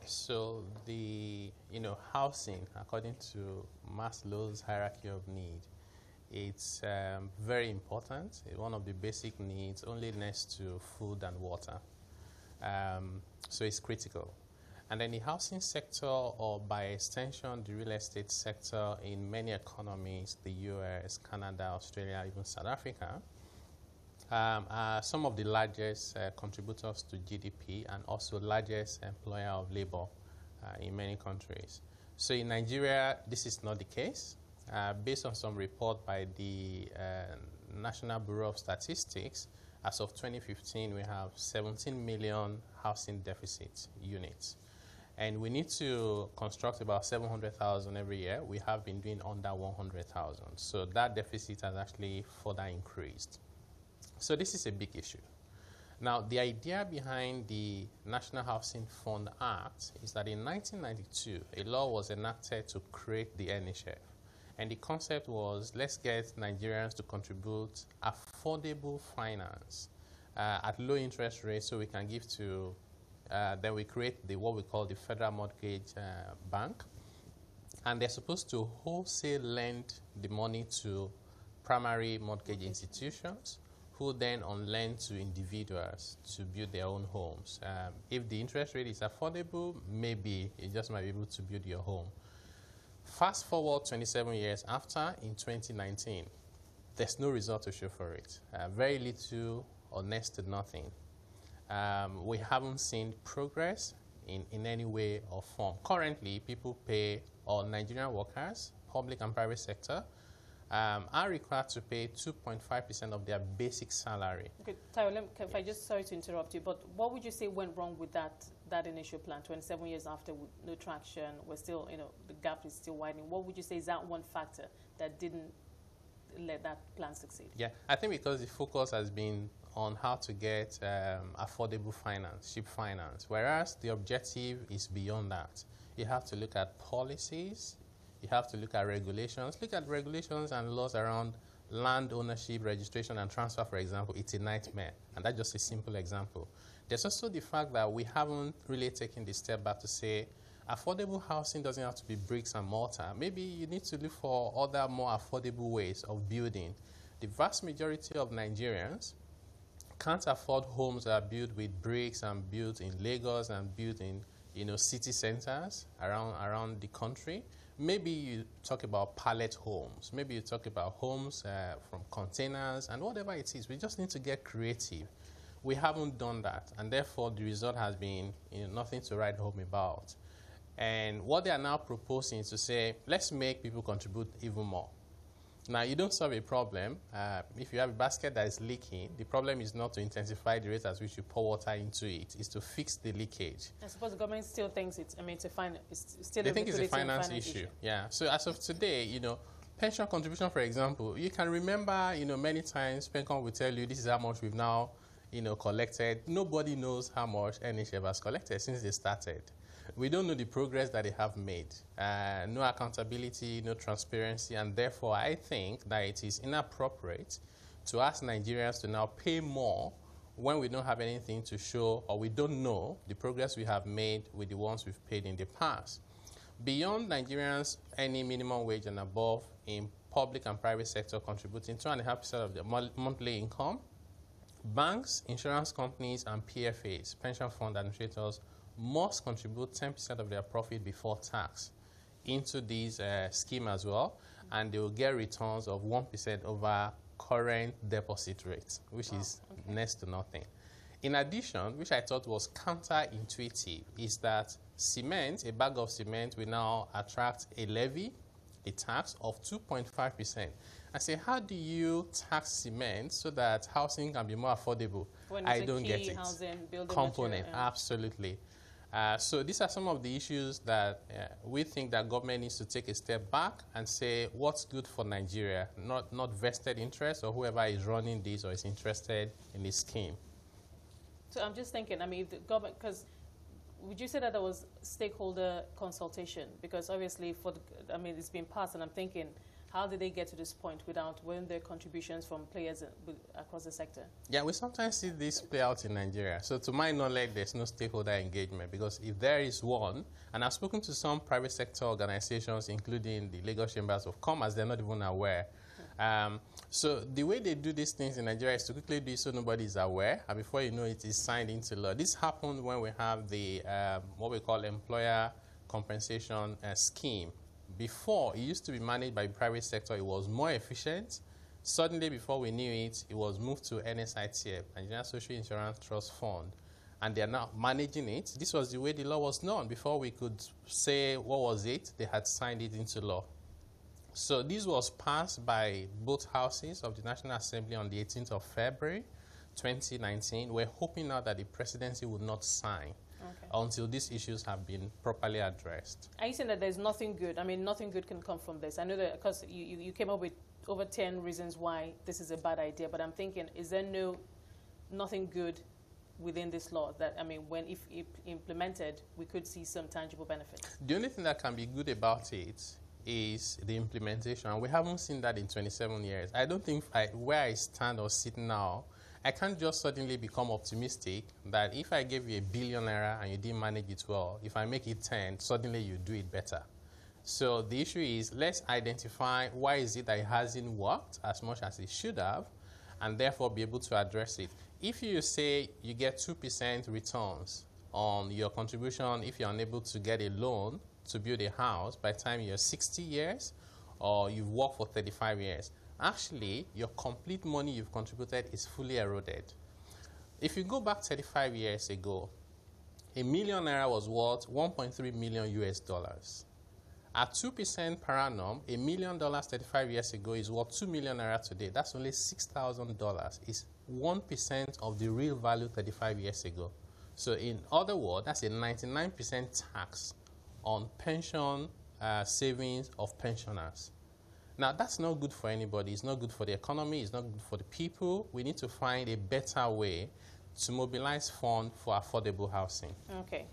So the housing, according to Maslow's hierarchy of need, it's very important. It's one of the basic needs, only next to food and water. So it's critical. And then the housing sector, or by extension, the real estate sector in many economies, the US, Canada, Australia, even South Africa, are some of the largest contributors to GDP and also largest employer of labor in many countries. So in Nigeria, this is not the case. Based on some report by the National Bureau of Statistics, as of 2015, we have 17 million housing deficit units. And we need to construct about 700,000 every year. We have been doing under 100,000. So that deficit has actually further increased. So this is a big issue. Now, the idea behind the National Housing Fund Act is that in 1992, a law was enacted to create the NHF. And the concept was, let's get Nigerians to contribute affordable finance at low interest rates so we can give to, then we create what we call the Federal Mortgage Bank. And they're supposed to wholesale lend the money to primary mortgage institutions, who then on lend to individuals to build their own homes. If the interest rate is affordable, maybe you just might be able to build your home. Fast forward 27 years after, in 2019, there's no result to show for it. Very little or next to nothing. We haven't seen progress in any way or form. Currently, people pay, or Nigerian workers, public and private sector, are required to pay 2.5% of their basic salary. Okay, Taiwo, if I just, sorry to interrupt you, but what would you say went wrong with that initial plan? 27 years after, with no traction, we're still, the gap is still widening. What would you say is that one factor that didn't let that plan succeed? Yeah, I think because the focus has been on how to get affordable finance, cheap finance, whereas the objective is beyond that. You have to look at policies. You have to look at regulations. Look at regulations and laws around land ownership, registration, and transfer, for example. It's a nightmare, and that's just a simple example. There's also the fact that we haven't really taken the step back to say affordable housing doesn't have to be bricks and mortar. Maybe you need to look for other more affordable ways of building. The vast majority of Nigerians can't afford homes that are built with bricks and built in Lagos and built in city centers around the country. Maybe you talk about pallet homes. Maybe you talk about homes from containers and whatever it is. We just need to get creative. We haven't done that, and therefore the result has been nothing to write home about. And what they are now proposing is to say, let's make people contribute even more. Now, you don't solve a problem. If you have a basket that is leaking, the problem is not to intensify the rate at which you pour water into it. It's to fix the leakage. I suppose the government still thinks it's, it's still they think it's a finance issue. Yeah. So as of today, pension contribution, for example, you can remember, many times PenCom will tell you this is how much we've now, collected. Nobody knows how much NHF has collected since they started. We don't know the progress that they have made. No accountability, no transparency, and therefore I think that it is inappropriate to ask Nigerians to now pay more when we don't have anything to show, or we don't know the progress we have made with the ones we've paid in the past. Beyond Nigerians earning minimum wage and above in public and private sector contributing 2.5% of their monthly income, banks, insurance companies, and PFAs, pension fund administrators, must contribute 10% of their profit before tax into this scheme as well, and they will get returns of 1% over current deposit rates, which is next to nothing. In addition, which I thought was counterintuitive, is that cement, a bag of cement, will now attract a levy, a tax of 2.5%. I say, how do you tax cement so that housing can be more affordable? When I don't get it. Component, absolutely. So these are some of the issues that we think that government needs to take a step back and say what's good for Nigeria, not vested interest or whoever is running this or is interested in this scheme. So I'm just thinking, if the government, because would you say that there was stakeholder consultation? Because obviously, it's been passed, and I'm thinking, how did they get to this point without when there contributions from players across the sector? Yeah, we sometimes see this play out in Nigeria. So to my knowledge, there's no stakeholder engagement, because if there is one, and I've spoken to some private sector organizations, including the Lagos Chambers of Commerce, they're not even aware. So the way they do these things in Nigeria is to quickly do it so nobody is aware, and before you know it is signed into law. This happened when we have the what we call employer compensation scheme. Before, it used to be managed by the private sector. It was more efficient. Suddenly, before we knew it, it was moved to NSITF, Nigerian Social Insurance Trust Fund, and they are now managing it. This was the way the law was done. Before we could say what was it, they had signed it into law. So this was passed by both houses of the National Assembly on the 18th of February, 2019. We're hoping now that the presidency would not sign until these issues have been properly addressed. Are you saying that there's nothing good? I mean, nothing good can come from this. I know that because you came up with over 10 reasons why this is a bad idea, but I'm thinking, is there nothing good within this law that, I mean, when if implemented, we could see some tangible benefits? The only thing that can be good about it is the implementation. We haven't seen that in 27 years. I don't think where I stand or sit now, I can't just suddenly become optimistic that if I gave you $1 billion and you didn't manage it well, if I make it 10, suddenly you do it better. So the issue is, let's identify why is it that it hasn't worked as much as it should have, and therefore be able to address it. If you say you get 2% returns on your contribution if you're unable to get a loan to build a house by the time you're 60 years or you've worked for 35 years, actually, your complete money you've contributed is fully eroded. If you go back 35 years ago, $1 million was worth 1.3 million US dollars. At 2% per annum, $1 million 35 years ago is worth 2 million naira today. That's only $6,000. It's 1% of the real value 35 years ago. So in other words, that's a 99% tax on pension savings of pensioners. Now, that's not good for anybody. It's not good for the economy. It's not good for the people. We need to find a better way to mobilize funds for affordable housing. Okay.